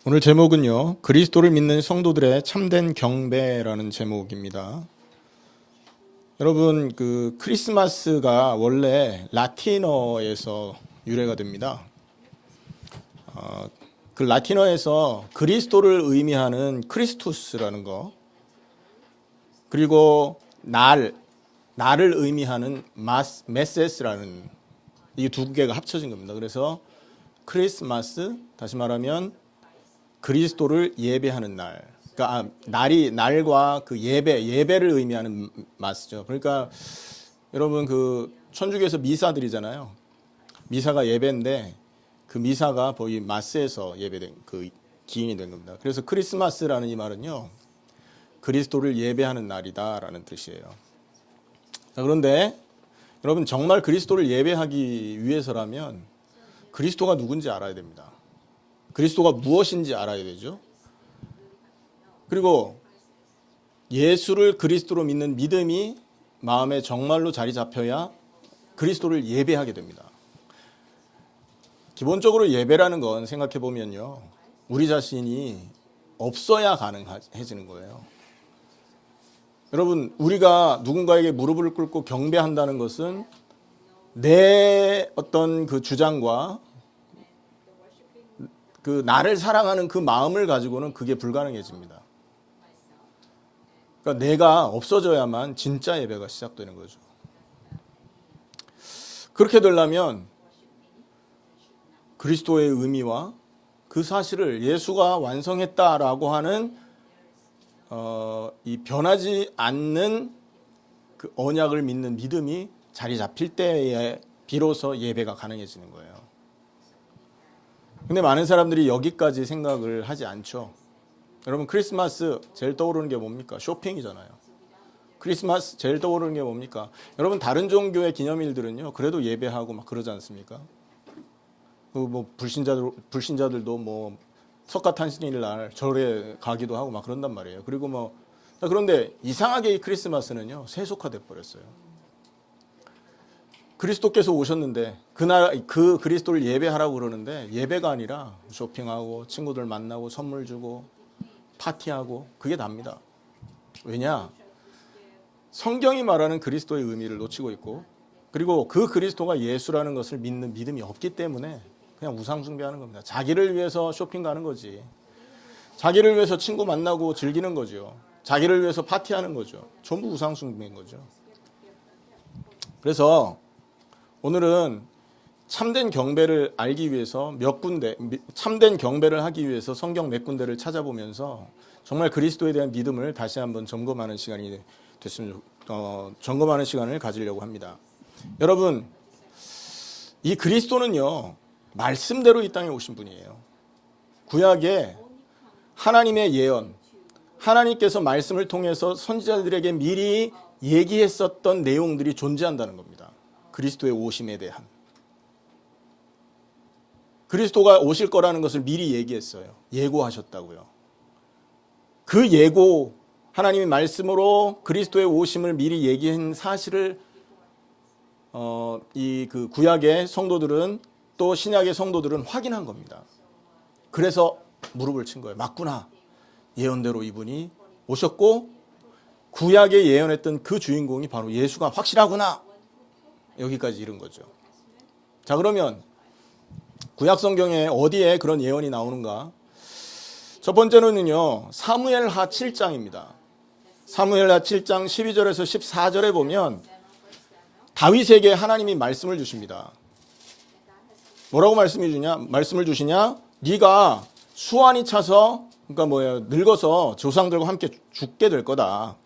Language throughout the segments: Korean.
오늘 제목은요, 그리스도를 믿는 성도들의 참된 경배라는 제목입니다. 여러분, 크리스마스가 원래 라틴어에서 유래가 됩니다. 그 라틴어에서 그리스도를 의미하는 크리스투스라는 거, 그리고 나를 의미하는 메세스라는 이 두 개가 합쳐진 겁니다. 그래서 크리스마스, 다시 말하면 그리스도를 예배하는 날. 그러니까 날과 그 예배를 의미하는 마스죠. 그러니까 여러분 천주교에서 미사 드리잖아요. 미사가 예배인데 그 미사가 거의 마스에서 예배된 기인이 된 겁니다. 그래서 크리스마스라는 이 말은요, 그리스도를 예배하는 날이다라는 뜻이에요. 자, 그런데 여러분 정말 그리스도를 예배하기 위해서라면 그리스도가 누군지 알아야 됩니다. 그리스도가 무엇인지 알아야 되죠. 그리고 예수를 그리스도로 믿는 믿음이 마음에 정말로 자리 잡혀야 그리스도를 예배하게 됩니다. 기본적으로 예배라는 건 생각해 보면요, 우리 자신이 없어야 가능해지는 거예요. 여러분, 우리가 누군가에게 무릎을 꿇고 경배한다는 것은 내 어떤 그 주장과 나를 사랑하는 그 마음을 가지고는 그게 불가능해집니다. 그러니까 내가 없어져야만 진짜 예배가 시작되는 거죠. 그렇게 되려면 그리스도의 의미와 그 사실을 예수가 완성했다라고 하는 이 변하지 않는 그 언약을 믿는 믿음이 자리 잡힐 때에 비로소 예배가 가능해지는 거예요. 근데 많은 사람들이 여기까지 생각을 하지 않죠. 여러분, 크리스마스 제일 떠오르는 게 뭡니까? 쇼핑이잖아요. 크리스마스 제일 떠오르는 게 뭡니까? 여러분, 다른 종교의 기념일들은요, 그래도 예배하고 막 그러지 않습니까? 불신자들도 석가탄신일 날 절에 가기도 하고 막 그런단 말이에요. 그리고 그런데 이상하게 이 크리스마스는요, 세속화돼 버렸어요. 그리스도께서 오셨는데 그 그리스도를 예배하라고 그러는데 예배가 아니라 쇼핑하고 친구들 만나고 선물 주고 파티하고 그게 답니다. 왜냐? 성경이 말하는 그리스도의 의미를 놓치고 있고, 그리고 그 그리스도가 예수라는 것을 믿는 믿음이 없기 때문에 그냥 우상숭배하는 겁니다. 자기를 위해서 쇼핑 가는 거지. 자기를 위해서 친구 만나고 즐기는 거죠. 자기를 위해서 파티하는 거죠. 전부 우상숭배인 거죠. 그래서 오늘은 참된 경배를 알기 위해서 참된 경배를 하기 위해서 성경 몇 군데를 찾아보면서 정말 그리스도에 대한 믿음을 다시 한번 점검하는 시간이 점검하는 시간을 가지려고 합니다. 여러분, 이 그리스도는요, 말씀대로 이 땅에 오신 분이에요. 구약에 하나님의 예언, 하나님께서 말씀을 통해서 선지자들에게 미리 얘기했었던 내용들이 존재한다는 겁니다. 그리스도의 오심에 대한. 그리스도가 오실 거라는 것을 미리 얘기했어요. 예고하셨다고요. 그 예고, 하나님의 말씀으로 그리스도의 오심을 미리 얘기한 사실을 그 구약의 성도들은, 또 신약의 성도들은 확인한 겁니다. 그래서 무릎을 친 거예요. 맞구나. 예언대로 이분이 오셨고 구약에 예언했던 그 주인공이 바로 예수가 확실하구나. 여기까지 이른 거죠. 자, 그러면 구약 성경에 어디에 그런 예언이 나오는가? 첫 번째는요, 사무엘하 7장입니다. 사무엘하 7장 12절에서 14절에 보면 다윗에게 하나님이 말씀을 주십니다. 뭐라고 말씀을 주시냐? 네가 수완이 차서, 늙어서 조상들과 함께 죽게 될 거다.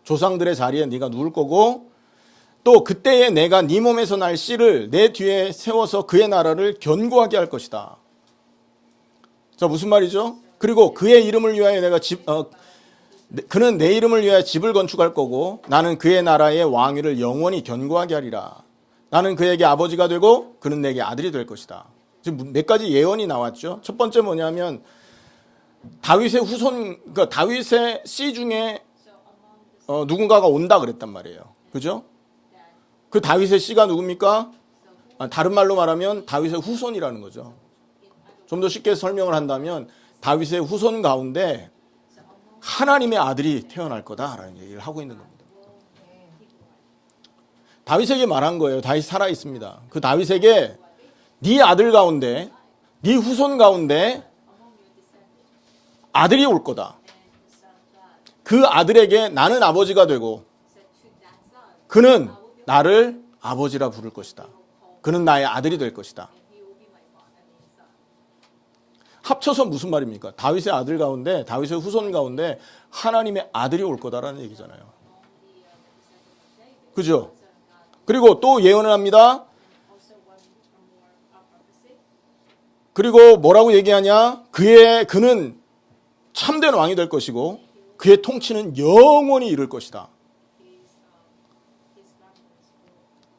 조상들의 자리에 네가 누울 거고, 또 그때에 내가 네 몸에서 날 씨를 내 뒤에 세워서 그의 나라를 견고하게 할 것이다. 자, 무슨 말이죠? 그리고 그의 이름을 위하여 그는 내 이름을 위하여 집을 건축할 거고, 나는 그의 나라의 왕위를 영원히 견고하게 하리라. 나는 그에게 아버지가 되고 그는 내게 아들이 될 것이다. 지금 몇 가지 예언이 나왔죠. 첫 번째 뭐냐면 다윗의 후손, 그러니까 다윗의 씨 중에 누군가가 온다 그랬단 말이에요. 그죠? 그 다윗의 씨가 누굽니까? 다른 말로 말하면 다윗의 후손이라는 거죠. 좀 더 쉽게 설명을 한다면 다윗의 후손 가운데 하나님의 아들이 태어날 거다라는 얘기를 하고 있는 겁니다. 다윗에게 말한 거예요. 다윗 살아 있습니다. 그 다윗에게 네 아들 가운데, 네 후손 가운데 아들이 올 거다. 그 아들에게 나는 아버지가 되고 그는 나를 아버지라 부를 것이다. 그는 나의 아들이 될 것이다. 합쳐서 무슨 말입니까? 다윗의 아들 가운데, 다윗의 후손 가운데 하나님의 아들이 올 거다라는 얘기잖아요. 그죠? 그리고 또 예언을 합니다. 그리고 뭐라고 얘기하냐? 그는 참된 왕이 될 것이고 그의 통치는 영원히 이를 것이다.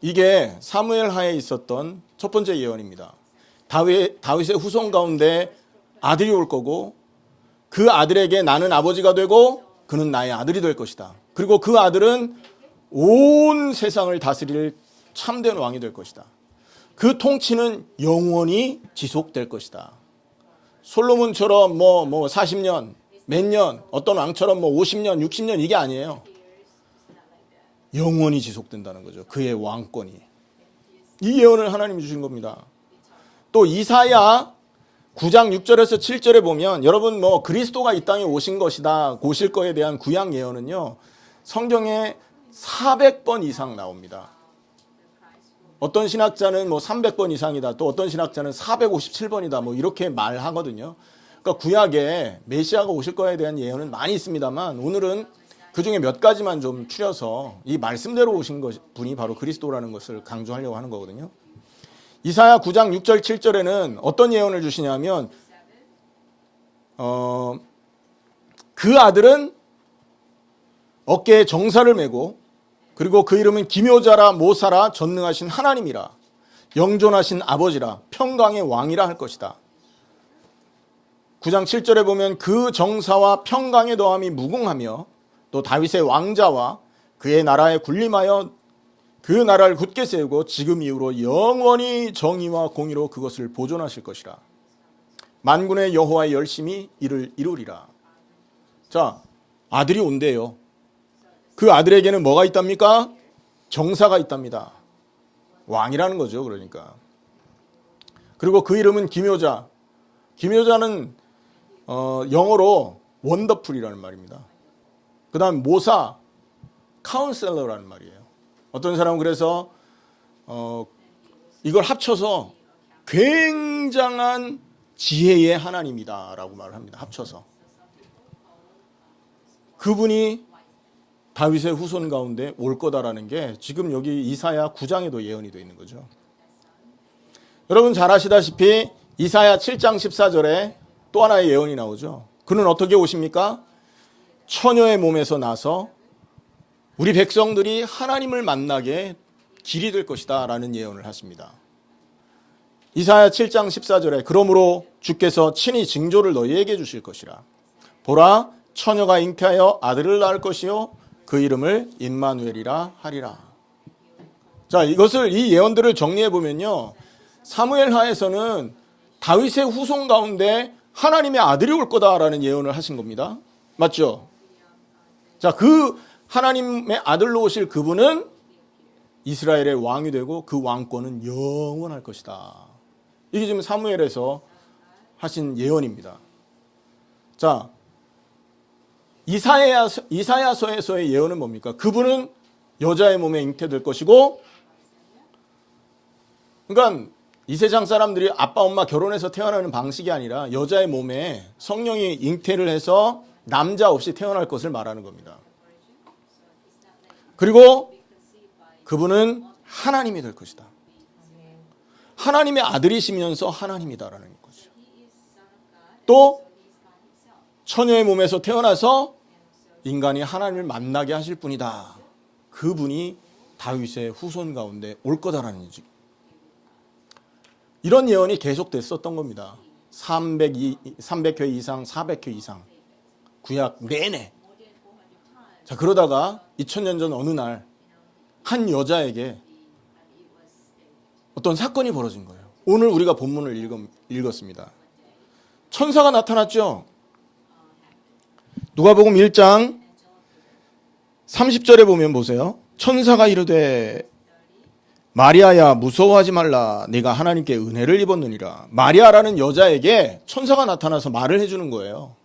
이게 사무엘 하에 있었던 첫 번째 예언입니다. 다윗의 후손 가운데 아들이 올 거고 그 아들에게 나는 아버지가 되고 그는 나의 아들이 될 것이다. 그리고 그 아들은 온 세상을 다스릴 참된 왕이 될 것이다. 그 통치는 영원히 지속될 것이다. 솔로몬처럼 뭐 40년, 몇 년, 어떤 왕처럼 50년, 60년 이게 아니에요. 영원히 지속된다는 거죠. 그의 왕권이. 이 예언을 하나님이 주신 겁니다. 또 이사야 9장 6절에서 7절에 보면 여러분 그리스도가 이 땅에 오신 것이다, 오실 거에 대한 구약 예언은요. 성경에 400번 이상 나옵니다. 어떤 신학자는 300번 이상이다. 또 어떤 신학자는 457번이다. 이렇게 말하거든요. 그러니까 구약에 메시아가 오실 거에 대한 예언은 많이 있습니다만 오늘은 그 중에 몇 가지만 좀 추려서 이 말씀대로 오신 분이 바로 그리스도라는 것을 강조하려고 하는 거거든요. 이사야 9장 6절 7절에는 어떤 예언을 주시냐면 그 아들은 어깨에 정사를 메고 그리고 그 이름은 기묘자라 모사라 전능하신 하나님이라 영존하신 아버지라 평강의 왕이라 할 것이다. 9장 7절에 보면 그 정사와 평강의 더함이 무궁하며 또 다윗의 왕자와 그의 나라에 군림하여 그 나라를 굳게 세우고 지금 이후로 영원히 정의와 공의로 그것을 보존하실 것이라. 만군의 여호와의 열심히 이를 이루리라. 자, 아들이 온대요. 그 아들에게는 뭐가 있답니까? 정사가 있답니다. 왕이라는 거죠. 그러니까. 그리고 그 이름은 기묘자. 기묘자는 영어로 원더풀이라는 말입니다. 그 다음 모사, 카운셀러라는 말이에요. 어떤 사람은 그래서 이걸 합쳐서 굉장한 지혜의 하나님이다 라고 말을 합니다. 합쳐서. 그분이 다윗의 후손 가운데 올 거다라는 게 지금 여기 이사야 9장에도 예언이 되어 있는 거죠. 여러분 잘 아시다시피 이사야 7장 14절에 또 하나의 예언이 나오죠. 그는 어떻게 오십니까? 처녀의 몸에서 나서 우리 백성들이 하나님을 만나게 길이 될 것이다 라는 예언을 하십니다. 이사야 7장 14절에 그러므로 주께서 친히 징조를 너희에게 주실 것이라. 보라 처녀가 잉태하여 아들을 낳을 것이요 그 이름을 임마누엘이라 하리라. 자, 이 예언들을 정리해 보면요. 사무엘 하에서는 다윗의 후손 가운데 하나님의 아들이 올 거다라는 예언을 하신 겁니다. 맞죠? 자, 그 하나님의 아들로 오실 그분은 이스라엘의 왕이 되고 그 왕권은 영원할 것이다. 이게 지금 사무엘에서 하신 예언입니다. 자, 이사야서에서의 예언은 뭡니까? 그분은 여자의 몸에 잉태될 것이고, 그러니까 이 세상 사람들이 아빠 엄마 결혼해서 태어나는 방식이 아니라 여자의 몸에 성령이 잉태를 해서 남자 없이 태어날 것을 말하는 겁니다. 그리고 그분은 하나님이 될 것이다. 하나님의 아들이시면서 하나님이다라는 거죠. 또 처녀의 몸에서 태어나서 인간이 하나님을 만나게 하실 분이다. 그분이 다윗의 후손 가운데 올 거다라는 얘기. 이런 예언이 계속됐었던 겁니다. 300회 이상, 400회 이상. 구약 내내. 자, 그러다가 2000년 전 어느 날 한 여자에게 어떤 사건이 벌어진 거예요. 오늘 우리가 본문을 읽었습니다. 천사가 나타났죠. 누가복음 1장 30절에 보면 보세요. 천사가 이르되 마리아야 무서워하지 말라 네가 하나님께 은혜를 입었느니라. 마리아라는 여자에게 천사가 나타나서 말을 해주는 거예요.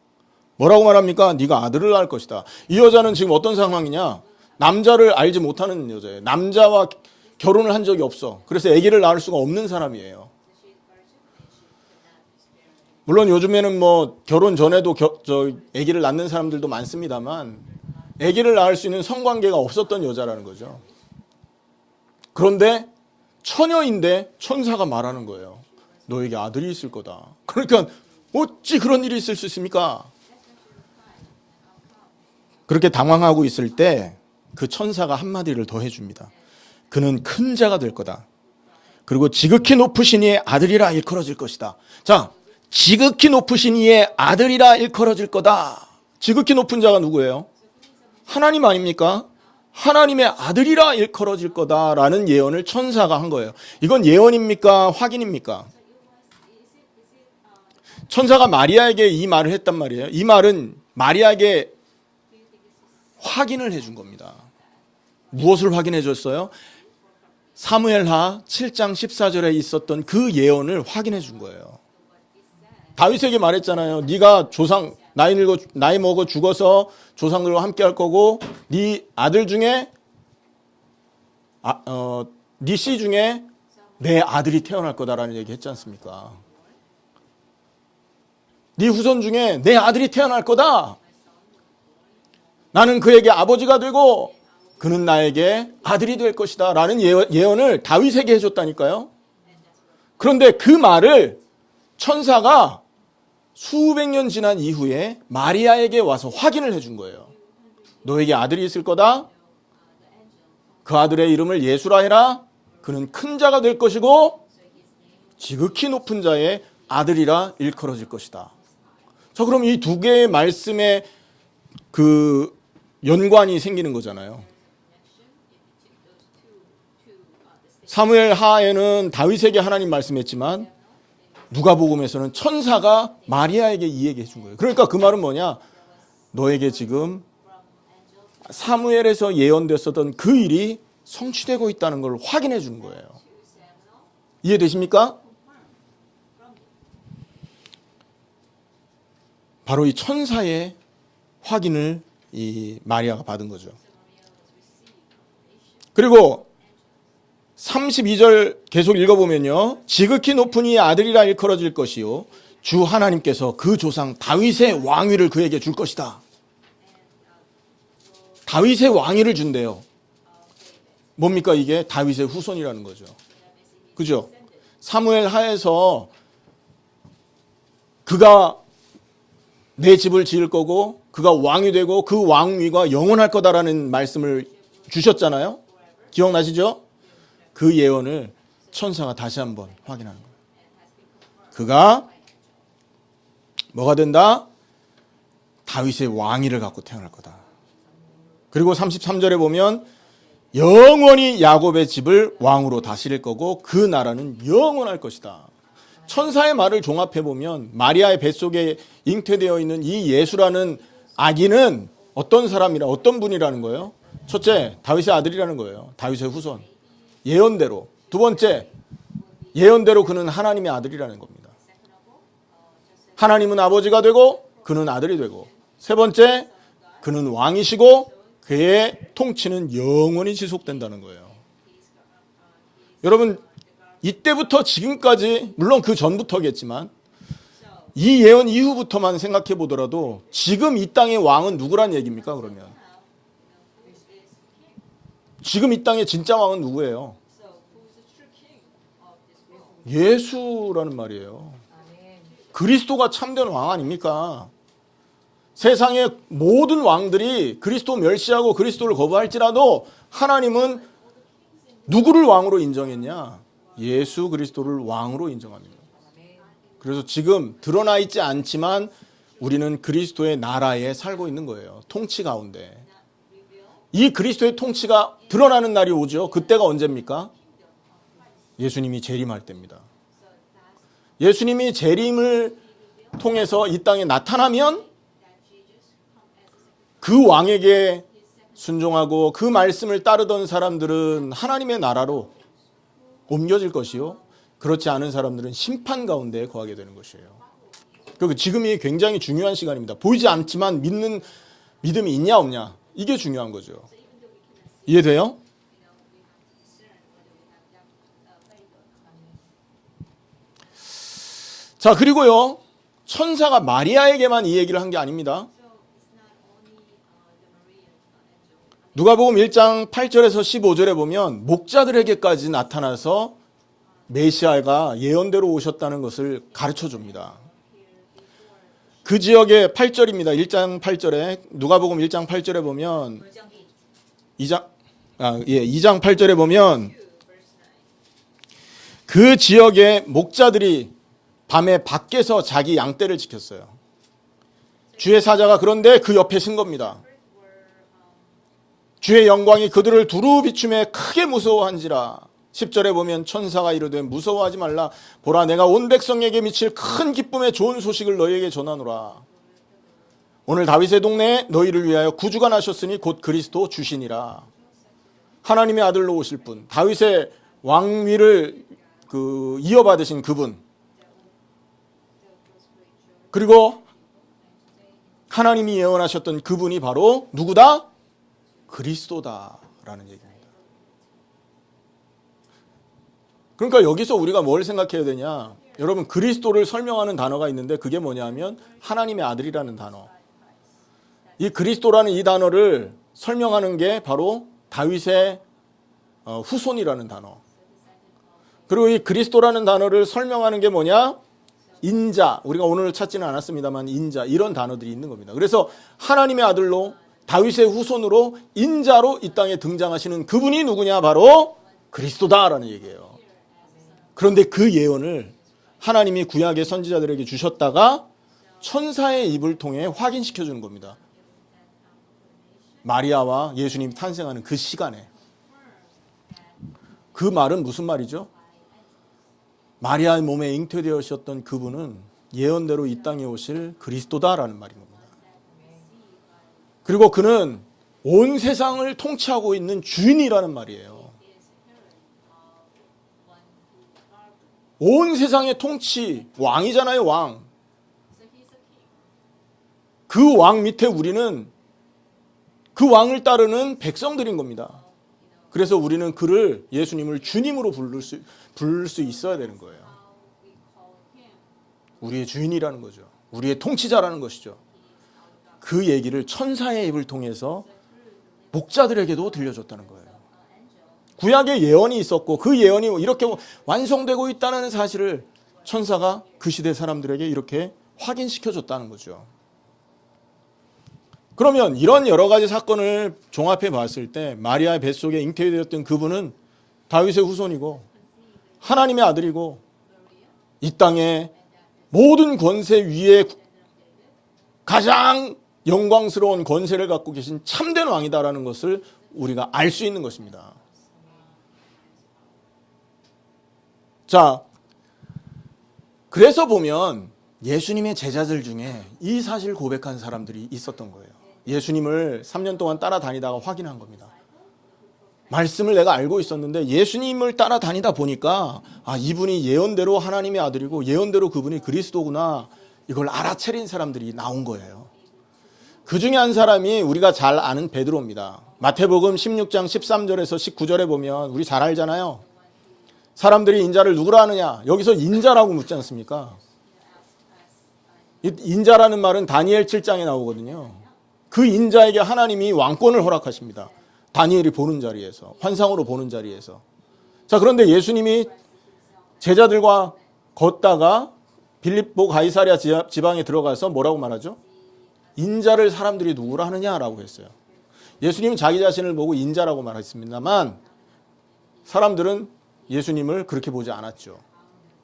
뭐라고 말합니까? 네가 아들을 낳을 것이다. 이 여자는 지금 어떤 상황이냐? 남자를 알지 못하는 여자예요. 남자와 결혼을 한 적이 없어. 그래서 아기를 낳을 수가 없는 사람이에요. 물론 요즘에는 뭐 결혼 전에도 아기를 낳는 사람들도 많습니다만 아기를 낳을 수 있는 성관계가 없었던 여자라는 거죠. 그런데 처녀인데 천사가 말하는 거예요. 너에게 아들이 있을 거다. 그러니까 어찌 그런 일이 있을 수 있습니까? 그렇게 당황하고 있을 때 그 천사가 한마디를 더 해줍니다. 그는 큰 자가 될 거다. 그리고 지극히 높으신 이의 아들이라 일컬어질 것이다. 자, 지극히 높으신 이의 아들이라 일컬어질 거다. 지극히 높은 자가 누구예요? 하나님 아닙니까? 하나님의 아들이라 일컬어질 거다라는 예언을 천사가 한 거예요. 이건 예언입니까? 확인입니까? 천사가 마리아에게 이 말을 했단 말이에요. 이 말은 마리아에게 확인을 해준 겁니다. 무엇을 확인해 줬어요? 사무엘하 7장 14절에 있었던 그 예언을 확인해 준 거예요. 다윗에게 말했잖아요. 네가 조상 나이 먹어 죽어서 조상들과 함께 할 거고 네 아들 중에 네 씨 중에 내 아들이 태어날 거다라는 얘기 했지 않습니까? 네 후손 중에 내 아들이 태어날 거다. 나는 그에게 아버지가 되고 그는 나에게 아들이 될 것이다 라는 예언을 다윗에게 해줬다니까요. 그런데 그 말을 천사가 수백 년 지난 이후에 마리아에게 와서 확인을 해준 거예요. 너에게 아들이 있을 거다. 그 아들의 이름을 예수라 해라. 그는 큰 자가 될 것이고 지극히 높은 자의 아들이라 일컬어질 것이다. 자, 그럼 이 두 개의 말씀에 그 연관이 생기는 거잖아요. 사무엘 하에는 다윗에게 하나님 말씀했지만 누가복음에서는 천사가 마리아에게 이 얘기 해준 거예요. 그러니까 그 말은 뭐냐? 너에게 지금 사무엘에서 예언됐었던 그 일이 성취되고 있다는 걸 확인해 주는 거예요. 이해되십니까? 바로 이 천사의 확인을 이 마리아가 받은 거죠. 그리고 32절 계속 읽어보면요. 지극히 높은 이의 아들이라 일컬어질 것이요. 주 하나님께서 그 조상 다윗의 왕위를 그에게 줄 것이다. 다윗의 왕위를 준대요. 뭡니까 이게? 다윗의 후손이라는 거죠. 그죠? 사무엘 하에서 그가 내 집을 지을 거고 그가 왕이 되고 그 왕위가 영원할 거다라는 말씀을 주셨잖아요. 기억나시죠? 그 예언을 천사가 다시 한번 확인하는 거예요. 그가 뭐가 된다? 다윗의 왕위를 갖고 태어날 거다. 그리고 33절에 보면 영원히 야곱의 집을 왕으로 다스릴 거고 그 나라는 영원할 것이다. 천사의 말을 종합해 보면 마리아의 뱃속에 잉태되어 있는 이 예수라는 아기는 어떤 사람이라 어떤 분이라는 거예요? 첫째, 다윗의 아들이라는 거예요. 다윗의 후손. 예언대로. 두 번째, 예언대로 그는 하나님의 아들이라는 겁니다. 하나님은 아버지가 되고 그는 아들이 되고. 세 번째, 그는 왕이시고 그의 통치는 영원히 지속된다는 거예요. 여러분, 이때부터 지금까지, 물론 그 전부터겠지만 이 예언 이후부터만 생각해 보더라도 지금 이 땅의 왕은 누구란 얘기입니까? 그러면 지금 이 땅의 진짜 왕은 누구예요? 예수라는 말이에요. 그리스도가 참된 왕 아닙니까? 세상의 모든 왕들이 그리스도 멸시하고 그리스도를 거부할지라도 하나님은 누구를 왕으로 인정했냐? 예수 그리스도를 왕으로 인정합니다. 그래서 지금 드러나 있지 않지만 우리는 그리스도의 나라에 살고 있는 거예요. 통치 가운데. 이 그리스도의 통치가 드러나는 날이 오죠. 그때가 언제입니까? 예수님이 재림할 때입니다. 예수님이 재림을 통해서 이 땅에 나타나면 그 왕에게 순종하고 그 말씀을 따르던 사람들은 하나님의 나라로 옮겨질 것이요, 그렇지 않은 사람들은 심판 가운데 거하게 되는 것이에요. 그리고 지금이 굉장히 중요한 시간입니다. 보이지 않지만 믿는 믿음이 있냐 없냐, 이게 중요한 거죠. 이해돼요? 자, 그리고요, 천사가 마리아에게만 이 얘기를 한 게 아닙니다. 누가복음 1장 8절에서 15절에 보면 목자들에게까지 나타나서 메시아가 예언대로 오셨다는 것을 가르쳐 줍니다. 그 지역의 8절입니다. 1장 8절에, 누가복음 1장 8절에 보면 2장 8절에 보면 그 지역의 목자들이 밤에 밖에서 자기 양떼를 지켰어요. 주의 사자가 그런데 그 옆에 선 겁니다. 주의 영광이 그들을 두루 비추매 크게 무서워한지라. 10절에 보면 천사가 이르되 무서워하지 말라. 보라, 내가 온 백성에게 미칠 큰 기쁨의 좋은 소식을 너희에게 전하노라. 오늘 다윗의 동네에 너희를 위하여 구주가 나셨으니 곧 그리스도 주시니라. 하나님의 아들로 오실 분, 다윗의 왕위를 이어받으신 그분, 그리고 하나님이 예언하셨던 그분이 바로 누구다? 그리스도다라는 얘기입니다. 그러니까 여기서 우리가 뭘 생각해야 되냐? 여러분, 그리스도를 설명하는 단어가 있는데 그게 뭐냐면 하나님의 아들이라는 단어. 이 그리스도라는 이 단어를 설명하는 게 바로 다윗의 후손이라는 단어. 그리고 이 그리스도라는 단어를 설명하는 게 뭐냐? 인자. 우리가 오늘 찾지는 않았습니다만 인자, 이런 단어들이 있는 겁니다. 그래서 하나님의 아들로 다윗의 후손으로 인자로 이 땅에 등장하시는 그분이 누구냐? 바로 그리스도다라는 얘기예요. 그런데 그 예언을 하나님이 구약의 선지자들에게 주셨다가 천사의 입을 통해 확인시켜 주는 겁니다. 마리아와 예수님이 탄생하는 그 시간에. 그 말은 무슨 말이죠? 마리아의 몸에 잉태되었던 그분은 예언대로 이 땅에 오실 그리스도다라는 말인 겁니다. 그리고 그는 온 세상을 통치하고 있는 주인이라는 말이에요. 온 세상의 통치, 왕이잖아요, 왕. 그 왕 밑에 우리는 그 왕을 따르는 백성들인 겁니다. 그래서 우리는 그를, 예수님을 주님으로 부를 수 있어야 되는 거예요. 우리의 주인이라는 거죠. 우리의 통치자라는 것이죠. 그 얘기를 천사의 입을 통해서 목자들에게도 들려줬다는 거예요. 구약에 예언이 있었고 그 예언이 이렇게 완성되고 있다는 사실을 천사가 그 시대 사람들에게 이렇게 확인시켜줬다는 거죠. 그러면 이런 여러 가지 사건을 종합해 봤을 때 마리아의 뱃속에 잉태되었던 그분은 다윗의 후손이고 하나님의 아들이고 이 땅의 모든 권세 위에 가장 영광스러운 권세를 갖고 계신 참된 왕이다라는 것을 우리가 알 수 있는 것입니다. 자, 그래서 보면 예수님의 제자들 중에 이 사실을 고백한 사람들이 있었던 거예요. 예수님을 3년 동안 따라다니다가 확인한 겁니다. 말씀을 내가 알고 있었는데 예수님을 따라다니다 보니까 이분이 예언대로 하나님의 아들이고 예언대로 그분이 그리스도구나, 이걸 알아차린 사람들이 나온 거예요. 그 중에 한 사람이 우리가 잘 아는 베드로입니다. 마태복음 16장 13절에서 19절에 보면 우리 잘 알잖아요. 사람들이 인자를 누구라 하느냐? 여기서 인자라고 묻지 않습니까? 인자라는 말은 다니엘 7장에 나오거든요. 그 인자에게 하나님이 왕권을 허락하십니다. 다니엘이 보는 자리에서, 환상으로 보는 자리에서. 자, 그런데 예수님이 제자들과 걷다가 빌립보 가이사랴 지방에 들어가서 뭐라고 말하죠? 인자를 사람들이 누구라 하느냐라고 했어요. 예수님은 자기 자신을 보고 인자라고 말했습니다만 사람들은 예수님을 그렇게 보지 않았죠.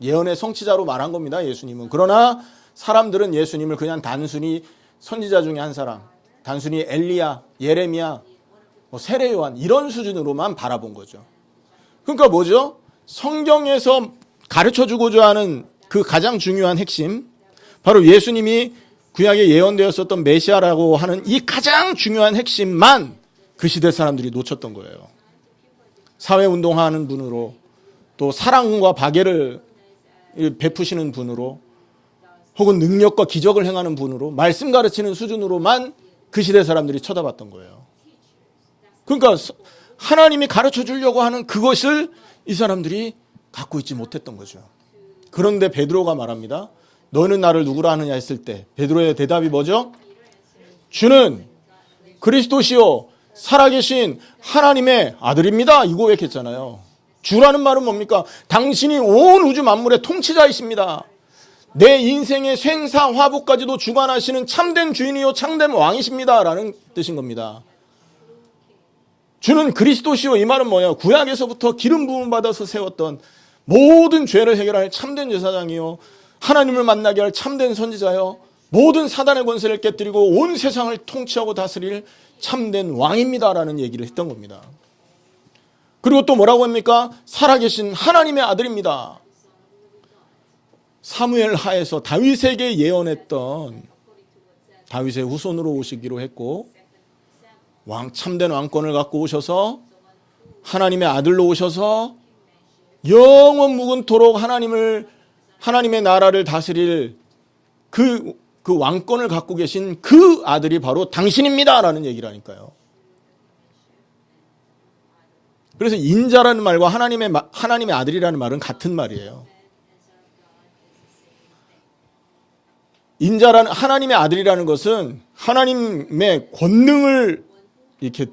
예언의 성취자로 말한 겁니다, 예수님은. 그러나 사람들은 예수님을 그냥 단순히 선지자 중에 한 사람, 단순히 엘리야, 예레미야, 세례 요한 이런 수준으로만 바라본 거죠. 그러니까 뭐죠? 성경에서 가르쳐주고자 하는 그 가장 중요한 핵심, 바로 예수님이 구약에 예언되었었던 메시아라고 하는 이 가장 중요한 핵심만 그 시대 사람들이 놓쳤던 거예요. 사회운동하는 분으로, 또 사랑과 박애를 베푸시는 분으로, 혹은 능력과 기적을 행하는 분으로, 말씀 가르치는 수준으로만 그 시대 사람들이 쳐다봤던 거예요. 그러니까 하나님이 가르쳐 주려고 하는 그것을 이 사람들이 갖고 있지 못했던 거죠. 그런데 베드로가 말합니다. 너는 나를 누구라 하느냐 했을 때 베드로의 대답이 뭐죠? 주는 그리스도시요 살아계신 하나님의 아들입니다. 이거 고백했잖아요. 주라는 말은 뭡니까? 당신이 온 우주 만물의 통치자이십니다. 내 인생의 생사 화복까지도 주관하시는 참된 주인이요 참된 왕이십니다. 라는 뜻인 겁니다. 주는 그리스도시요, 이 말은 뭐예요? 구약에서부터 기름 부음 받아서 세웠던 모든 죄를 해결할 참된 제사장이요, 하나님을 만나게 할 참된 선지자요, 모든 사단의 권세를 깨뜨리고 온 세상을 통치하고 다스릴 참된 왕입니다라는 얘기를 했던 겁니다. 그리고 또 뭐라고 합니까? 살아계신 하나님의 아들입니다. 사무엘 하에서 다윗에게 예언했던 다윗의 후손으로 오시기로 했고, 참된 왕권을 갖고 오셔서 하나님의 아들로 오셔서 영원 무근토록 하나님의 나라를 다스릴 그 왕권을 갖고 계신 그 아들이 바로 당신입니다 라는 얘기를 하니까요. 그래서 인자라는 말과 하나님의 아들이라는 말은 같은 말이에요. 인자라는, 하나님의 아들이라는 것은 하나님의 권능을 이렇게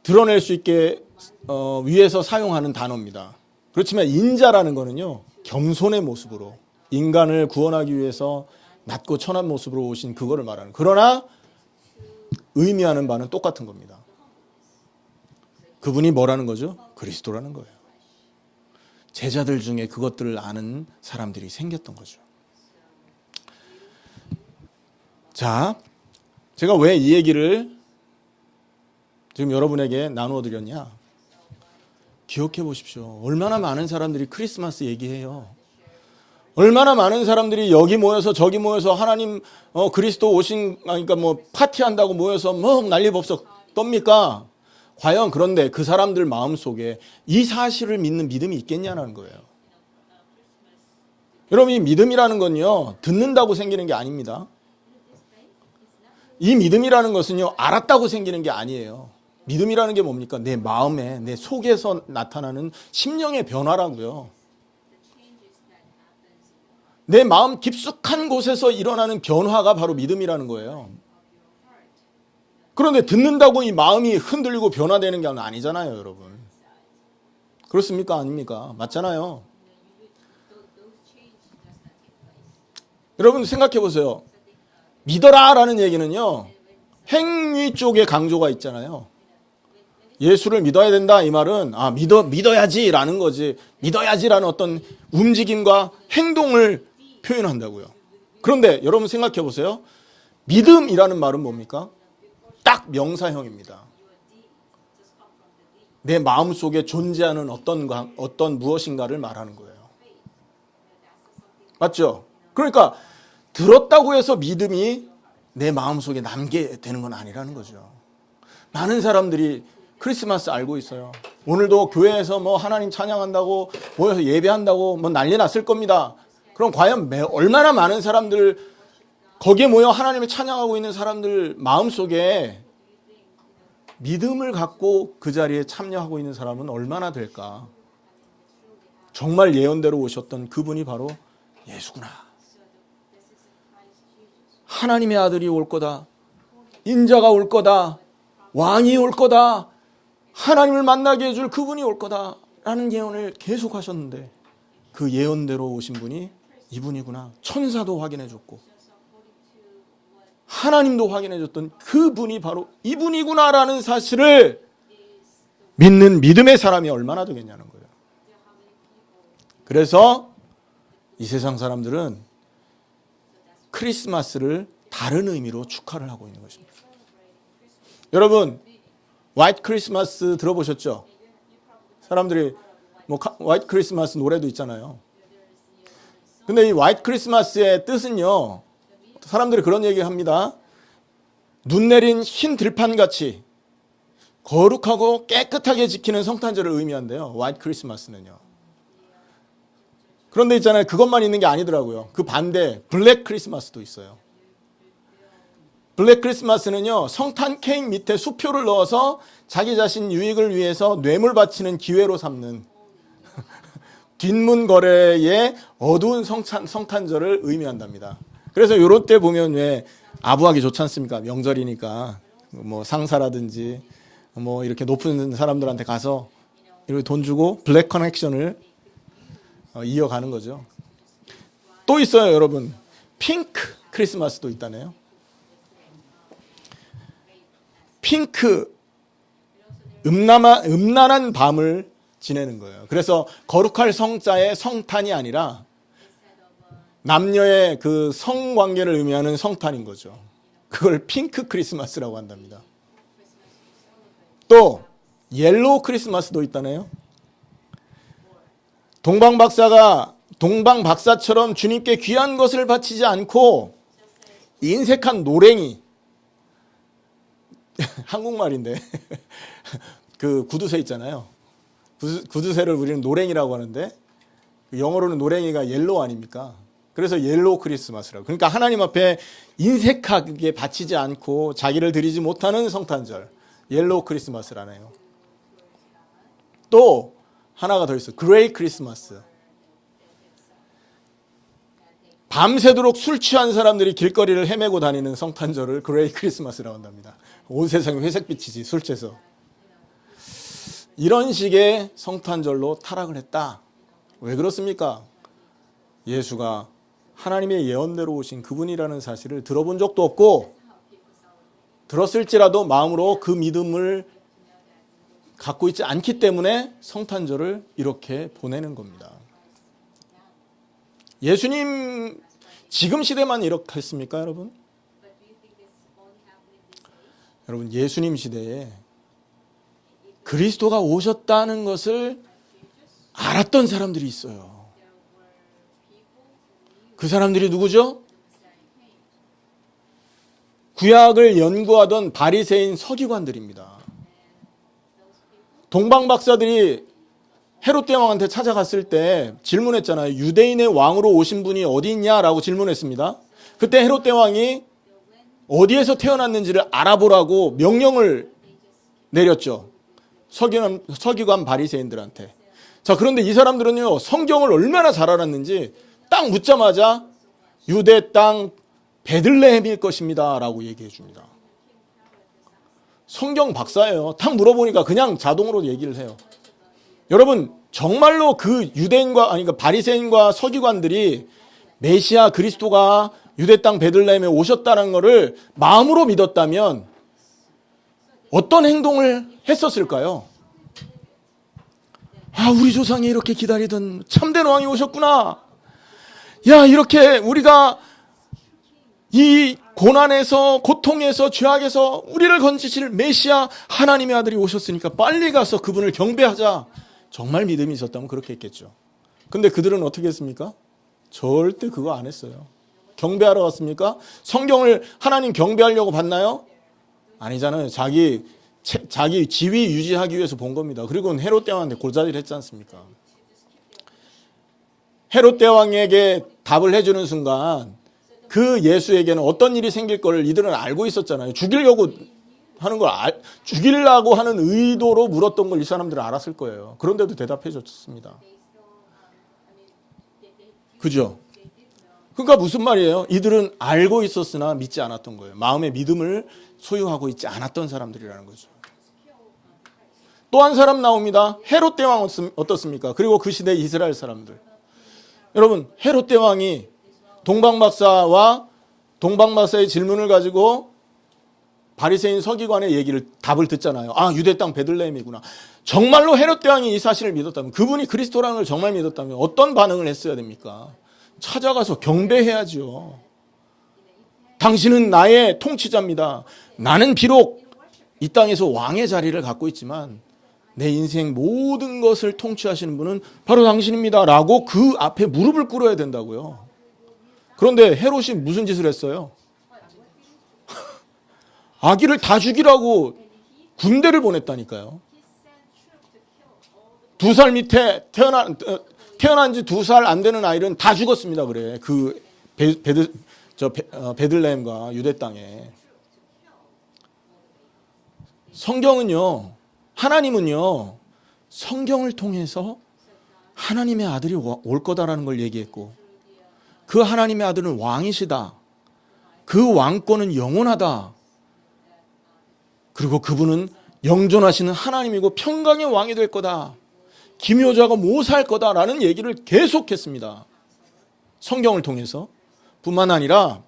드러낼 수 있게 위해서 사용하는 단어입니다. 그렇지만 인자라는 거는요, 겸손의 모습으로 인간을 구원하기 위해서 낮고 천한 모습으로 오신 그거를 말하는, 그러나 의미하는 바는 똑같은 겁니다. 그분이 뭐라는 거죠? 그리스도라는 거예요. 제자들 중에 그것들을 아는 사람들이 생겼던 거죠. 자, 제가 왜 이 얘기를 지금 여러분에게 나누어 드렸냐? 기억해 보십시오. 얼마나 많은 사람들이 크리스마스 얘기해요. 얼마나 많은 사람들이 여기 모여서 저기 모여서 하나님 그리스도 오신, 그러니까 뭐 파티한다고 모여서 뭐 난리법석 떱니까? 과연 그런데 그 사람들 마음속에 이 사실을 믿는 믿음이 있겠냐는 거예요. 여러분, 이 믿음이라는 건요, 듣는다고 생기는 게 아닙니다. 이 믿음이라는 것은요, 알았다고 생기는 게 아니에요. 믿음이라는 게 뭡니까? 내 마음에, 내 속에서 나타나는 심령의 변화라고요. 내 마음 깊숙한 곳에서 일어나는 변화가 바로 믿음이라는 거예요. 그런데 듣는다고 이 마음이 흔들리고 변화되는 게 아니잖아요, 여러분. 그렇습니까? 아닙니까? 맞잖아요. 여러분 생각해 보세요. 믿어라라는 얘기는요, 행위 쪽에 강조가 있잖아요. 예수를 믿어야 된다, 이 말은 믿어야지라는 거지, 믿어야지라는 어떤 움직임과 행동을 표현한다고요. 그런데 여러분 생각해 보세요. 믿음이라는 말은 뭡니까? 딱 명사형입니다. 내 마음속에 존재하는 어떤 무엇인가를 말하는 거예요. 맞죠? 그러니까 들었다고 해서 믿음이 내 마음속에 남게 되는 건 아니라는 거죠. 많은 사람들이 크리스마스 알고 있어요. 오늘도 교회에서 뭐 하나님 찬양한다고 모여서 예배한다고 뭐 난리 났을 겁니다. 그럼 과연 얼마나 많은 사람들, 거기에 모여 하나님을 찬양하고 있는 사람들 마음속에 믿음을 갖고 그 자리에 참여하고 있는 사람은 얼마나 될까? 정말 예언대로 오셨던 그분이 바로 예수구나. 하나님의 아들이 올 거다. 인자가 올 거다. 왕이 올 거다. 하나님을 만나게 해줄 그분이 올 거다. 라는 예언을 계속 하셨는데 그 예언대로 오신 분이 이분이구나. 천사도 확인해 줬고 하나님도 확인해 줬던 그분이 바로 이분이구나라는 사실을 믿는 믿음의 사람이 얼마나 되겠냐는 거예요. 그래서 이 세상 사람들은 크리스마스를 다른 의미로 축하를 하고 있는 것입니다. 여러분, 화이트 크리스마스 들어보셨죠? 사람들이 뭐 화이트 크리스마스 노래도 있잖아요. 근데 이 화이트 크리스마스의 뜻은요, 사람들이 그런 얘기 합니다. 눈 내린 흰 들판같이 거룩하고 깨끗하게 지키는 성탄절을 의미한대요. 화이트 크리스마스는요. 그런데 있잖아요. 그것만 있는 게 아니더라고요. 그 반대 블랙 크리스마스도 있어요. 블랙 크리스마스는요, 성탄 케이크 밑에 수표를 넣어서 자기 자신 유익을 위해서 뇌물 바치는 기회로 삼는 뒷문 거래의 어두운 성탄절을 의미한답니다. 그래서 요럴 때 보면 왜 아부하기 좋지 않습니까? 명절이니까 뭐 상사라든지 뭐 이렇게 높은 사람들한테 가서 이렇게 돈 주고 블랙 커넥션을 이어가는 거죠. 또 있어요, 여러분. 핑크 크리스마스도 있다네요. 핑크, 음란한 밤을 지내는 거예요. 그래서 거룩할 성자의 성탄이 아니라 남녀의 그 성관계를 의미하는 성탄인 거죠. 그걸 핑크 크리스마스라고 한답니다. 또 옐로우 크리스마스도 있다네요. 동방박사처럼 주님께 귀한 것을 바치지 않고 인색한 노랭이, 한국말인데 그 구두쇠 있잖아요. 구두쇠를 우리는 노랭이라고 하는데 영어로는 노랭이가 옐로우 아닙니까? 그래서 옐로우 크리스마스라고. 그러니까 하나님 앞에 인색하게 바치지 않고 자기를 드리지 못하는 성탄절, 옐로우 크리스마스라네요. 또 하나가 더 있어. 그레이 크리스마스. 밤새도록 술 취한 사람들이 길거리를 헤매고 다니는 성탄절을 그레이 크리스마스라고 한답니다. 온 세상이 회색빛이지, 술 취해서. 이런 식의 성탄절로 타락을 했다. 왜 그렇습니까? 예수가 하나님의 예언대로 오신 그분이라는 사실을 들어본 적도 없고, 들었을지라도 마음으로 그 믿음을 갖고 있지 않기 때문에 성탄절을 이렇게 보내는 겁니다. 예수님 지금 시대만 이렇게 했습니까, 여러분? 여러분, 예수님 시대에 그리스도가 오셨다는 것을 알았던 사람들이 있어요. 그 사람들이 누구죠? 구약을 연구하던 바리새인 서기관들입니다. 동방박사들이 헤롯 대왕한테 찾아갔을 때 질문했잖아요. 유대인의 왕으로 오신 분이 어디 있냐라고 질문했습니다. 그때 헤롯 대왕이 어디에서 태어났는지를 알아보라고 명령을 내렸죠. 서기관 바리새인들한테. 자, 그런데 이 사람들은요, 성경을 얼마나 잘 알았는지 딱 묻자마자 유대 땅 베들레헴일 것입니다 라고 얘기해 줍니다. 성경 박사예요. 딱 물어보니까 그냥 자동으로 얘기를 해요. 여러분, 정말로 그 유대인과, 아니, 그 바리새인과 서기관들이 메시아 그리스도가 유대 땅 베들레헴에 오셨다는 것을 마음으로 믿었다면 어떤 행동을 했었을까요? 아, 우리 조상이 이렇게 기다리던 참된 왕이 오셨구나. 야, 이렇게 우리가 이 고난에서, 고통에서, 죄악에서 우리를 건지실 메시아 하나님의 아들이 오셨으니까 빨리 가서 그분을 경배하자. 정말 믿음이 있었다면 그렇게 했겠죠. 근데 그들은 어떻게 했습니까? 절대 그거 안 했어요. 경배하러 왔습니까? 성경을 하나님 경배하려고 봤나요? 아니잖아요. 자기 지위 유지하기 위해서 본 겁니다. 그리고 헤롯 대왕한테 골자질 했지 않습니까? 헤롯 대왕에게 답을 해주는 순간 그 예수에게는 어떤 일이 생길 걸 이들은 알고 있었잖아요. 죽이려고 하는 의도로 물었던 걸 이 사람들은 알았을 거예요. 그런데도 대답해 줬습니다. 그죠? 그러니까 무슨 말이에요? 이들은 알고 있었으나 믿지 않았던 거예요. 마음의 믿음을 소유하고 있지 않았던 사람들이라는 거죠. 또 한 사람 나옵니다. 헤롯 대왕 어떻습니까? 그리고 그 시대 이스라엘 사람들. 여러분, 헤롯 대왕이 동방박사의 질문을 가지고 바리새인 서기관의 답을 듣잖아요. 아, 유대 땅 베들레헴이구나. 정말로 헤롯 대왕이 이 사실을 믿었다면, 그분이 그리스도라는 걸 정말 믿었다면 어떤 반응을 했어야 됩니까? 찾아가서 경배해야죠. 당신은 나의 통치자입니다. 나는 비록 이 땅에서 왕의 자리를 갖고 있지만 내 인생 모든 것을 통치하시는 분은 바로 당신입니다 라고 그 앞에 무릎을 꿇어야 된다고요. 그런데 헤롯이 무슨 짓을 했어요? 아기를 다 죽이라고 군대를 보냈다니까요. 2살 밑에 태어난 지 2살 안 되는 아이는 다 죽었습니다. 그래. 그 베들레헴과 유대 땅에. 성경은요, 하나님은요, 성경을 통해서 하나님의 아들이 올 거다라는 걸 얘기했고, 그 하나님의 아들은 왕이시다. 그 왕권은 영원하다. 그리고 그분은 영존하시는 하나님이고 평강의 왕이 될 거다. 기묘자가 모사할 거다라는 얘기를 계속했습니다. 성경을 통해서. 뿐만 아니라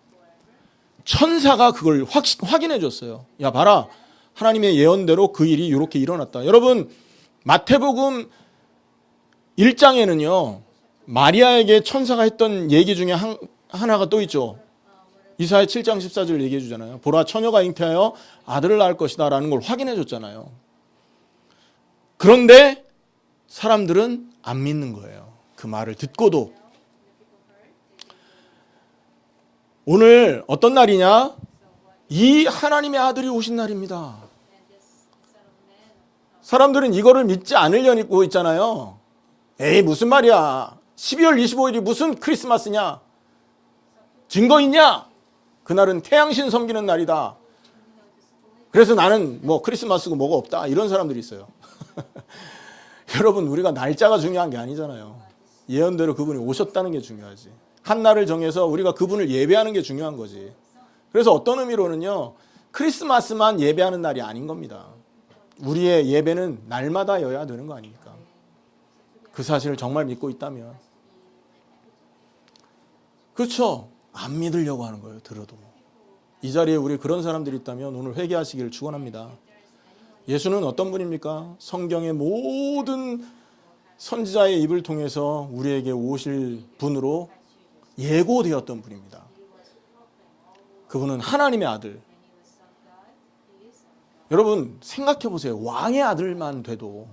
천사가 그걸 확인해 줬어요. 야 봐라. 하나님의 예언대로 그 일이 이렇게 일어났다. 여러분 마태복음 1장에는요. 마리아에게 천사가 했던 얘기 중에 하나가 또 있죠. 이사야 7장 14절 얘기해 주잖아요. 보라 처녀가 잉태하여 아들을 낳을 것이다 라는 걸 확인해 줬잖아요. 그런데 사람들은 안 믿는 거예요. 그 말을 듣고도. 오늘 어떤 날이냐? 이 하나님의 아들이 오신 날입니다. 사람들은 이거를 믿지 않으려고 있잖아요. 에이 무슨 말이야. 12월 25일이 무슨 크리스마스냐? 증거 있냐? 그날은 태양신 섬기는 날이다. 그래서 나는 뭐 크리스마스고 뭐가 없다. 이런 사람들이 있어요. 여러분 우리가 날짜가 중요한 게 아니잖아요. 예언대로 그분이 오셨다는 게 중요하지. 한 날을 정해서 우리가 그분을 예배하는 게 중요한 거지. 그래서 어떤 의미로는요. 크리스마스만 예배하는 날이 아닌 겁니다. 우리의 예배는 날마다여야 되는 거 아닙니까? 그 사실을 정말 믿고 있다면. 그렇죠. 안 믿으려고 하는 거예요. 들어도. 이 자리에 우리 그런 사람들이 있다면 오늘 회개하시기를 축원합니다. 예수는 어떤 분입니까? 성경의 모든 선지자의 입을 통해서 우리에게 오실 분으로 예고되었던 분입니다. 그분은 하나님의 아들. 여러분 생각해 보세요. 왕의 아들만 돼도,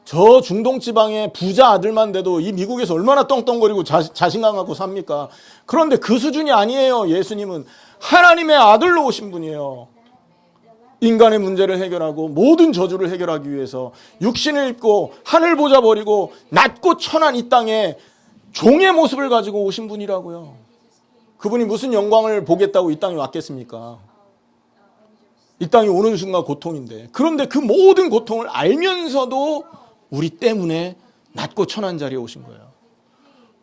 저 중동 지방의 부자 아들만 돼도 이 미국에서 얼마나 떵떵거리고 자신감 갖고 삽니까? 그런데 그 수준이 아니에요. 예수님은 하나님의 아들로 오신 분이에요. 인간의 문제를 해결하고 모든 저주를 해결하기 위해서 육신을 입고 하늘 보자 버리고 낮고 천한 이 땅에 종의 모습을 가지고 오신 분이라고요. 그분이 무슨 영광을 보겠다고 이 땅에 왔겠습니까? 이 땅에 오는 순간 고통인데. 그런데 그 모든 고통을 알면서도 우리 때문에 낮고 천한 자리에 오신 거예요.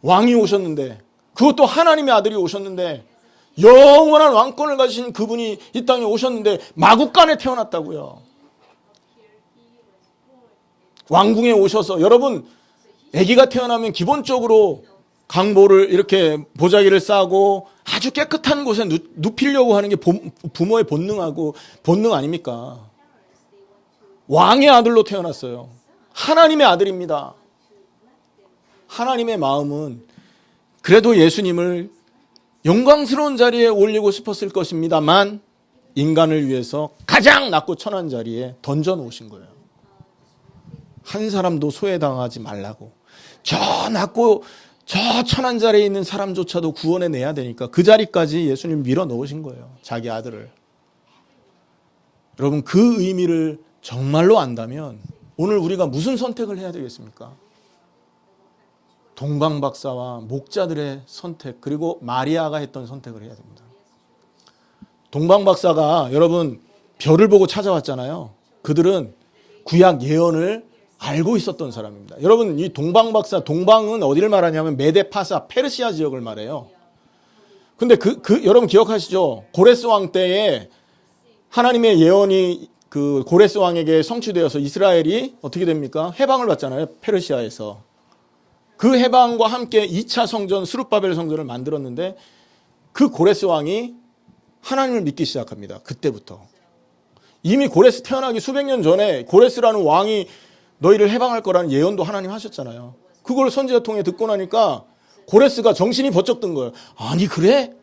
왕이 오셨는데, 그것도 하나님의 아들이 오셨는데, 영원한 왕권을 가지신 그분이 이 땅에 오셨는데 마국간에 태어났다고요. 왕궁에 오셔서, 여러분 아기가 태어나면 기본적으로 강보를 이렇게 보자기를 싸고 아주 깨끗한 곳에 눕히려고 하는 게 부모의 본능 아닙니까? 왕의 아들로 태어났어요. 하나님의 아들입니다. 하나님의 마음은 그래도 예수님을 영광스러운 자리에 올리고 싶었을 것입니다만 인간을 위해서 가장 낮고 천한 자리에 던져놓으신 거예요. 한 사람도 소외당하지 말라고. 저 낮고 저 천한 자리에 있는 사람조차도 구원해내야 되니까 그 자리까지 예수님 밀어넣으신 거예요. 자기 아들을. 여러분 그 의미를 정말로 안다면 오늘 우리가 무슨 선택을 해야 되겠습니까? 동방박사와 목자들의 선택, 그리고 마리아가 했던 선택을 해야 됩니다. 동방박사가 여러분 별을 보고 찾아왔잖아요. 그들은 구약 예언을 알고 있었던 사람입니다. 여러분 이 동방박사, 동방은 어디를 말하냐면 메데파사, 페르시아 지역을 말해요. 근데 여러분 기억하시죠? 고레스 왕 때에 하나님의 예언이 그 고레스 왕에게 성취되어서 이스라엘이 어떻게 됩니까? 해방을 받잖아요. 페르시아에서. 그 해방과 함께 2차 성전 스룹바벨 성전을 만들었는데 그 고레스 왕이 하나님을 믿기 시작합니다. 그때부터. 이미 고레스 태어나기 수백 년 전에 고레스라는 왕이 너희를 해방할 거라는 예언도 하나님 하셨잖아요. 그걸 선지자 통해 듣고 나니까 고레스가 정신이 번쩍 든 거예요. 아니 그래?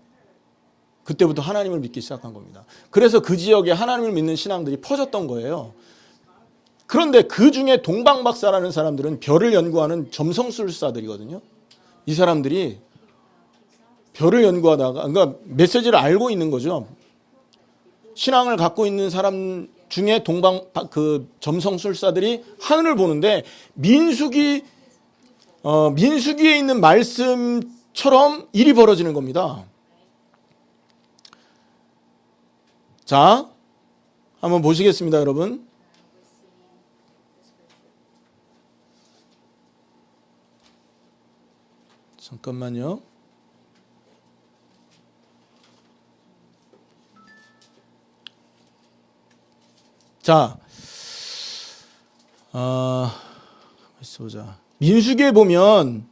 그때부터 하나님을 믿기 시작한 겁니다. 그래서 그 지역에 하나님을 믿는 신앙들이 퍼졌던 거예요. 그런데 그 중에 동방박사라는 사람들은 별을 연구하는 점성술사들이거든요. 이 사람들이 별을 연구하다가, 그러니까 메시지를 알고 있는 거죠. 신앙을 갖고 있는 사람 중에 점성술사들이 하늘을 보는데 민수기에 있는 말씀처럼 일이 벌어지는 겁니다. 자, 한번 보시겠습니다, 여러분. 잠깐만요. 자, 보자. 민수기에 보면,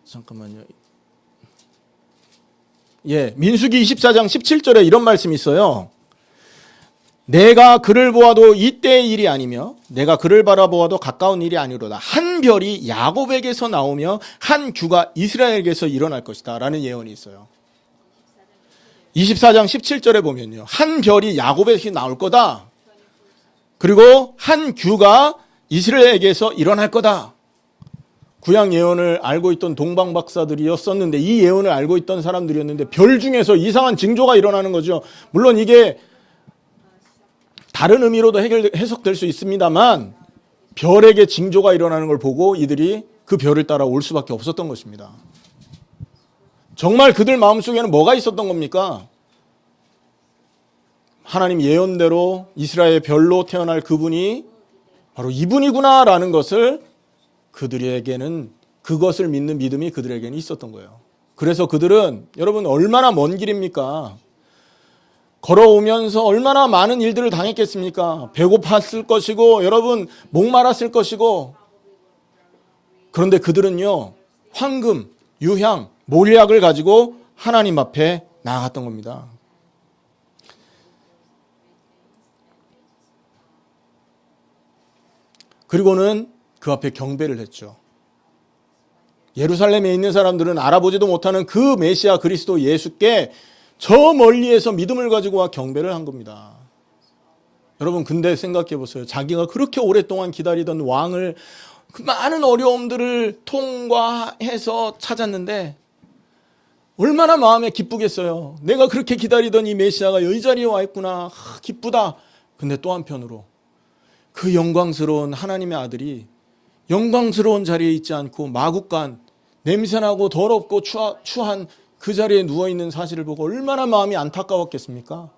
잠깐만요. 예, 민수기 24장 17절에 이런 말씀이 있어요. 내가 그를 보아도 이때의 일이 아니며 내가 그를 바라보아도 가까운 일이 아니로다. 한 별이 야곱에게서 나오며 한 규가 이스라엘에게서 일어날 것이다 라는 예언이 있어요. 24장 17절에 보면요, 한 별이 야곱에게 나올 거다. 그리고 한 규가 이스라엘에게서 일어날 거다. 구약 예언을 알고 있던 동방박사들이었었는데, 이 예언을 알고 있던 사람들이었는데 별 중에서 이상한 징조가 일어나는 거죠. 물론 이게 다른 의미로도 해석될 수 있습니다만 별에게 징조가 일어나는 걸 보고 이들이 그 별을 따라 올 수밖에 없었던 것입니다. 정말 그들 마음속에는 뭐가 있었던 겁니까? 하나님 예언대로 이스라엘의 별로 태어날 그분이 바로 이분이구나 라는 것을 그들에게는, 그것을 믿는 믿음이 그들에게는 있었던 거예요. 그래서 그들은, 여러분 얼마나 먼 길입니까? 걸어오면서 얼마나 많은 일들을 당했겠습니까? 배고팠을 것이고, 여러분 목말랐을 것이고. 그런데 그들은요, 황금, 유향, 몰약을 가지고 하나님 앞에 나아갔던 겁니다. 그리고는 그 앞에 경배를 했죠. 예루살렘에 있는 사람들은 알아보지도 못하는 그 메시아 그리스도 예수께 저 멀리에서 믿음을 가지고 와 경배를 한 겁니다. 여러분 근데 생각해 보세요. 자기가 그렇게 오랫동안 기다리던 왕을, 그 많은 어려움들을 통과해서 찾았는데 얼마나 마음에 기쁘겠어요. 내가 그렇게 기다리던 이 메시아가 이 자리에 와 있구나. 기쁘다. 근데 또 한편으로 그 영광스러운 하나님의 아들이 영광스러운 자리에 있지 않고 마구간, 냄새나고 더럽고 추한 그 자리에 누워있는 사실을 보고 얼마나 마음이 안타까웠겠습니까?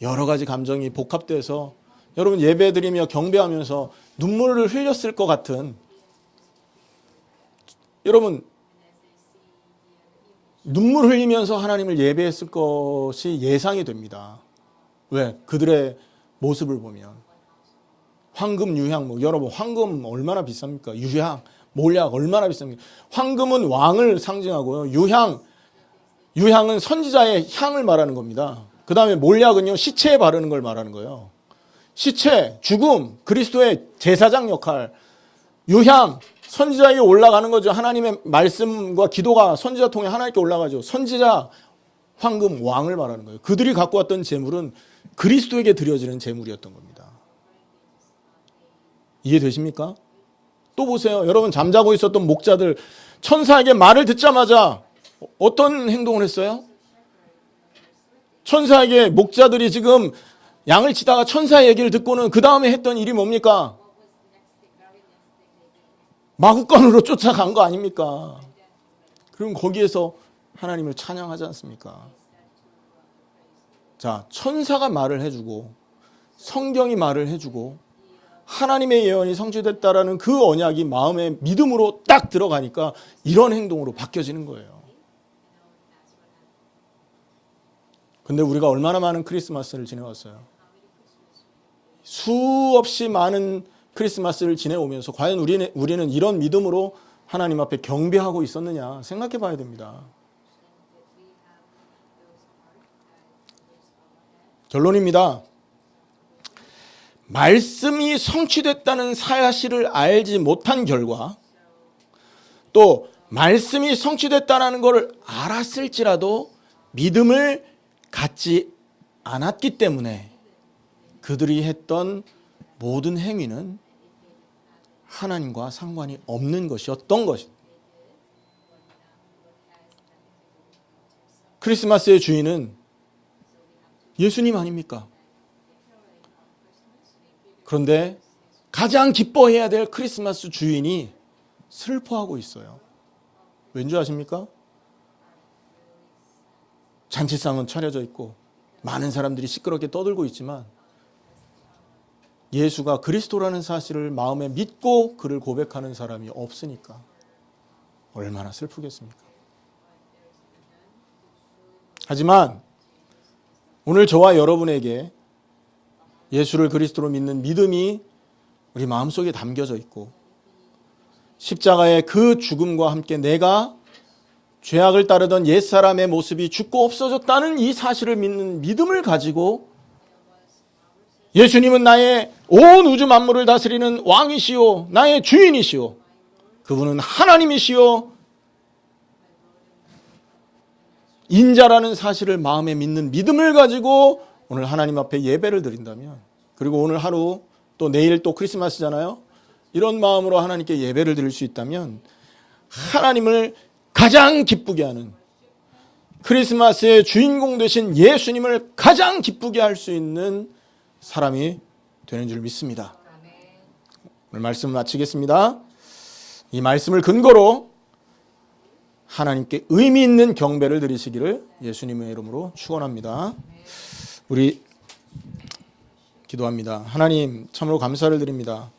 여러 가지 감정이 복합돼서 여러분 예배드리며 경배하면서 눈물을 흘렸을 것 같은, 여러분 눈물 흘리면서 하나님을 예배했을 것이 예상이 됩니다. 왜? 그들의 모습을 보면. 황금, 유향, 여러분 황금 얼마나 비쌉니까? 유향, 몰약 얼마나 비쌉니까? 황금은 왕을 상징하고요. 유향은 선지자의 향을 말하는 겁니다. 그 다음에 몰약은요, 시체에 바르는 걸 말하는 거예요. 시체, 죽음, 그리스도의 제사장 역할. 유향, 선지자에게 올라가는 거죠. 하나님의 말씀과 기도가 선지자 통해 하나님께 올라가죠. 선지자, 황금, 왕을 말하는 거예요. 그들이 갖고 왔던 재물은 그리스도에게 드려지는 재물이었던 겁니다. 이해되십니까? 또 보세요. 여러분 잠자고 있었던 목자들, 천사에게 말을 듣자마자 어떤 행동을 했어요? 천사에게, 목자들이 지금 양을 치다가 천사의 얘기를 듣고는 그 다음에 했던 일이 뭡니까? 마구간으로 쫓아간 거 아닙니까? 그럼 거기에서 하나님을 찬양하지 않습니까? 자, 천사가 말을 해주고 성경이 말을 해주고 하나님의 예언이 성취됐다라는 그 언약이 마음의 믿음으로 딱 들어가니까 이런 행동으로 바뀌어지는 거예요. 근데 우리가 얼마나 많은 크리스마스를 지내왔어요. 수없이 많은 크리스마스를 지내오면서 과연 우리는 이런 믿음으로 하나님 앞에 경배하고 있었느냐 생각해 봐야 됩니다. 결론입니다. 말씀이 성취됐다는 사실을 알지 못한 결과, 또 말씀이 성취됐다는 것을 알았을지라도 믿음을 갖지 않았기 때문에 그들이 했던 모든 행위는 하나님과 상관이 없는 것이었던 것입니다. 크리스마스의 주인은 예수님 아닙니까? 그런데 가장 기뻐해야 될 크리스마스 주인이 슬퍼하고 있어요. 왠지 아십니까? 잔치상은 차려져 있고 많은 사람들이 시끄럽게 떠들고 있지만 예수가 그리스도라는 사실을 마음에 믿고 그를 고백하는 사람이 없으니까 얼마나 슬프겠습니까? 하지만 오늘 저와 여러분에게 예수를 그리스도로 믿는 믿음이 우리 마음속에 담겨져 있고 십자가의 그 죽음과 함께 내가 죄악을 따르던 옛사람의 모습이 죽고 없어졌다는 이 사실을 믿는 믿음을 가지고 예수님은 나의 온 우주 만물을 다스리는 왕이시오, 나의 주인이시오, 그분은 하나님이시오, 인자라는 사실을 마음에 믿는 믿음을 가지고 오늘 하나님 앞에 예배를 드린다면, 그리고 오늘 하루 또 내일 또 크리스마스잖아요. 이런 마음으로 하나님께 예배를 드릴 수 있다면 하나님을 가장 기쁘게 하는, 크리스마스의 주인공 되신 예수님을 가장 기쁘게 할 수 있는 사람이 되는 줄 믿습니다. 오늘 말씀 마치겠습니다. 이 말씀을 근거로 하나님께 의미 있는 경배를 드리시기를 예수님의 이름으로 축원합니다. 우리 기도합니다. 하나님, 참으로 감사를 드립니다.